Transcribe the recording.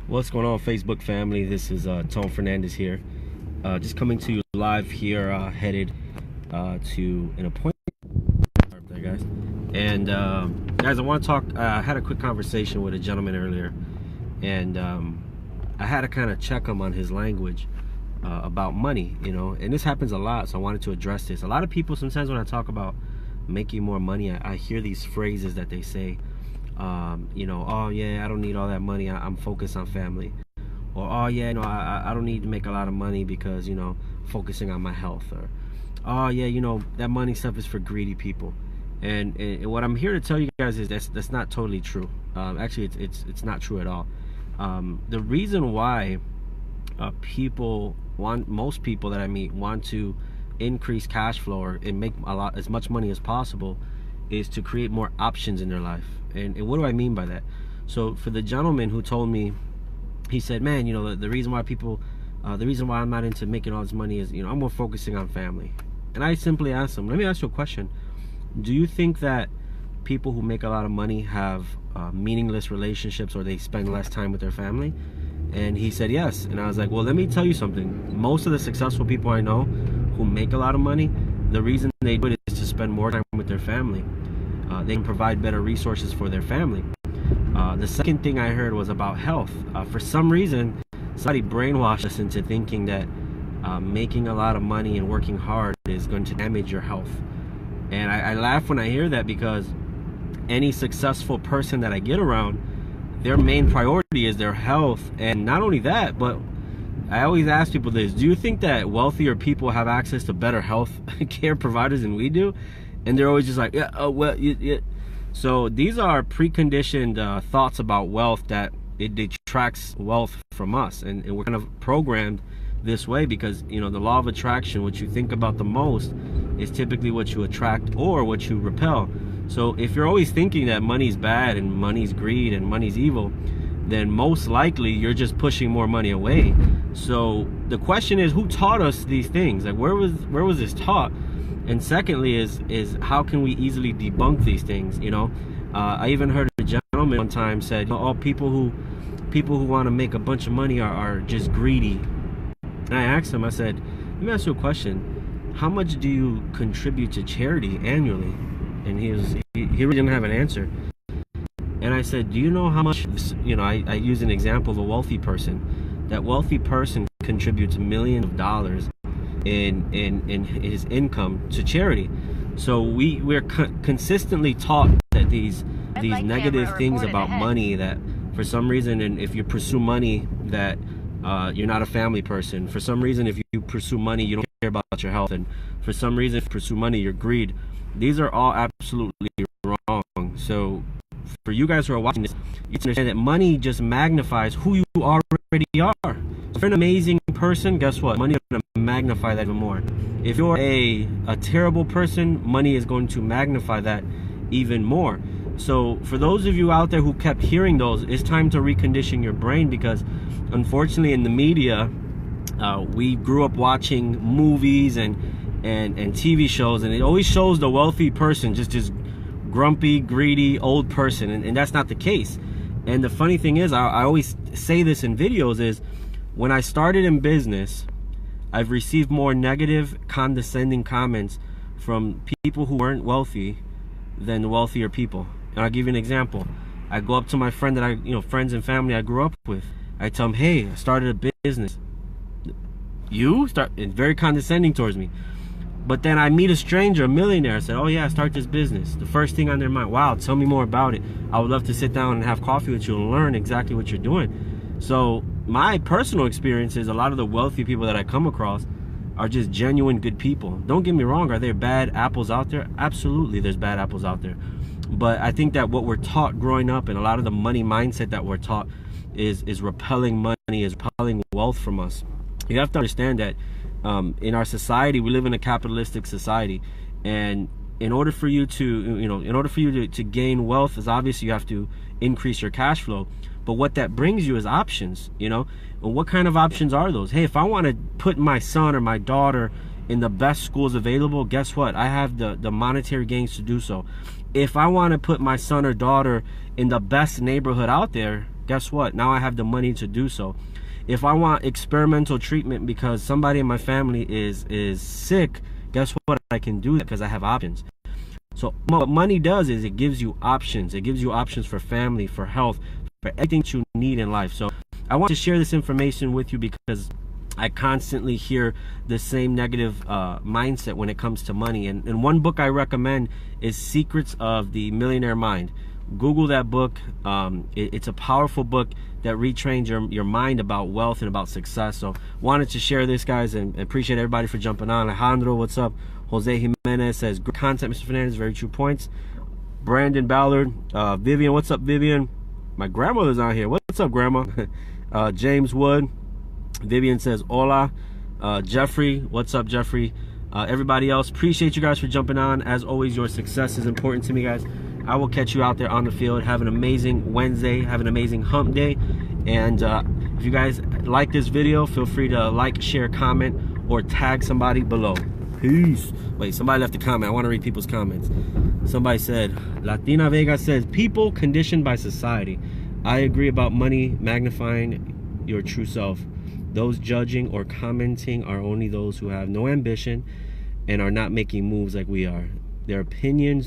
What's going on, Facebook family? This is Tom Fernandez here. Just coming to you live here, headed to an appointment there, guys. And guys, I want to talk. I had a quick conversation with a gentleman earlier, and I had to kind of check him on his language about money, and this happens a lot, so I wanted to address this. A lot of people, sometimes when I talk about making more money, I hear these phrases that they say. Oh yeah, I don't need all that money, I'm focused on family. Or, oh yeah, I don't need to make a lot of money because, focusing on my health. Or, oh yeah, that money stuff is for greedy people. And what I'm here to tell you guys is that's not totally true. Actually, it's not true at all. The reason why most people that I meet want to increase cash flow and make as much money as possible is to create more options in their life. And what do I mean by that? So for the gentleman who told me, he said, man, the reason why I'm not into making all this money is, I'm more focusing on family. And I simply asked him, let me ask you a question. Do you think that people who make a lot of money have meaningless relationships, or they spend less time with their family? And he said yes. And I was like, well, let me tell you something. Most of the successful people I know who make a lot of money, the reason they do it is to spend more time with their family. They can provide better resources for their family. The second thing I heard was about health. For some reason, somebody brainwashed us into thinking that making a lot of money and working hard is going to damage your health. And I laugh when I hear that, because any successful person that I get around, their main priority is their health. And not only that, but I always ask people this: do you think that wealthier people have access to better health care providers than we do? And they're always just like, yeah, oh, well, yeah. So these are preconditioned thoughts about wealth, that it detracts wealth from us. And we're kind of programmed this way because, the law of attraction, what you think about the most is typically what you attract or what you repel. So if you're always thinking that money's bad and money's greed and money's evil, then most likely you're just pushing more money away. So the question is, who taught us these things? Like, where was this taught? And secondly is how can we easily debunk these things? I even heard a gentleman one time said, all people who want to make a bunch of money are just greedy. And I asked him, I said, let me ask you a question. How much do you contribute to charity annually? And he really didn't have an answer. And I said, do you know how much, I use an example of a wealthy person. That wealthy person contributes millions of dollars in his income to charity. So we're consistently taught that these negative things about money, that for some reason, and if you pursue money, that you're not a family person. For some reason, if you pursue money, you don't care about your health. And for some reason, if you pursue money, you're greed. These are all absolutely wrong. So for you guys who are watching this, you understand that money just magnifies who you already are. If you're an amazing person, guess what? Money is going to magnify that even more. If you're a terrible person, money is going to magnify that even more. So for those of you out there who kept hearing those, it's time to recondition your brain, because unfortunately in the media, we grew up watching movies and TV shows, and it always shows the wealthy person just this grumpy, greedy old person, and that's not the case. And the funny thing is, I always say this in videos, is when I started in business, I've received more negative, condescending comments from people who weren't wealthy than the wealthier people. And I'll give you an example. I go up to my friend that friends and family I grew up with. I tell them, hey, I started a business. It's very condescending towards me. But then I meet a stranger, a millionaire. I said, oh yeah, I start this business. The first thing on their mind, wow, tell me more about it. I would love to sit down and have coffee with you and learn exactly what you're doing. So my personal experience is, a lot of the wealthy people that I come across are just genuine good people. Don't get me wrong, are there bad apples out there? Absolutely, there's bad apples out there. But I think that what we're taught growing up, and a lot of the money mindset that we're taught, is repelling money, is repelling wealth from us. You have to understand that in our society, we live in a capitalistic society, and in order for you to gain wealth, is obviously you have to increase your cash flow. But what that brings you is options, And what kind of options are those? Hey, if I want to put my son or my daughter in the best schools available, guess what? I have the monetary gains to do so. If I want to put my son or daughter in the best neighborhood out there, guess what? Now I have the money to do so. If I want experimental treatment because somebody in my family is sick, guess what? I can do that because I have options. So what money does is it gives you options. It gives you options for family, for health, for everything that you need in life. So I want to share this information with you because I constantly hear the same negative mindset when it comes to money. And one book I recommend is Secrets of the Millionaire Mind. Google that book. It's a powerful book that retrains your mind about wealth and about success. So wanted to share this, guys, and appreciate everybody for jumping on. Alejandro, what's up? Jose Jimenez says, good content, Mr. Fernandez, very true points. Brandon Ballard, Vivian, what's up, Vivian? My grandmother's on here. What's up, Grandma? James Wood, Vivian says, hola. Jeffrey, what's up, Jeffrey? Everybody else, appreciate you guys for jumping on. As always, your success is important to me, guys. I will catch you out there on the field. Have an amazing Wednesday. Have an amazing hump day. And if you guys like this video, feel free to like, share, comment, or tag somebody below. Peace. Wait, somebody left a comment. I want to read people's comments. Somebody said, Latina Vega says, people conditioned by society. I agree about money magnifying your true self. Those judging or commenting are only those who have no ambition and are not making moves like we are. Their opinions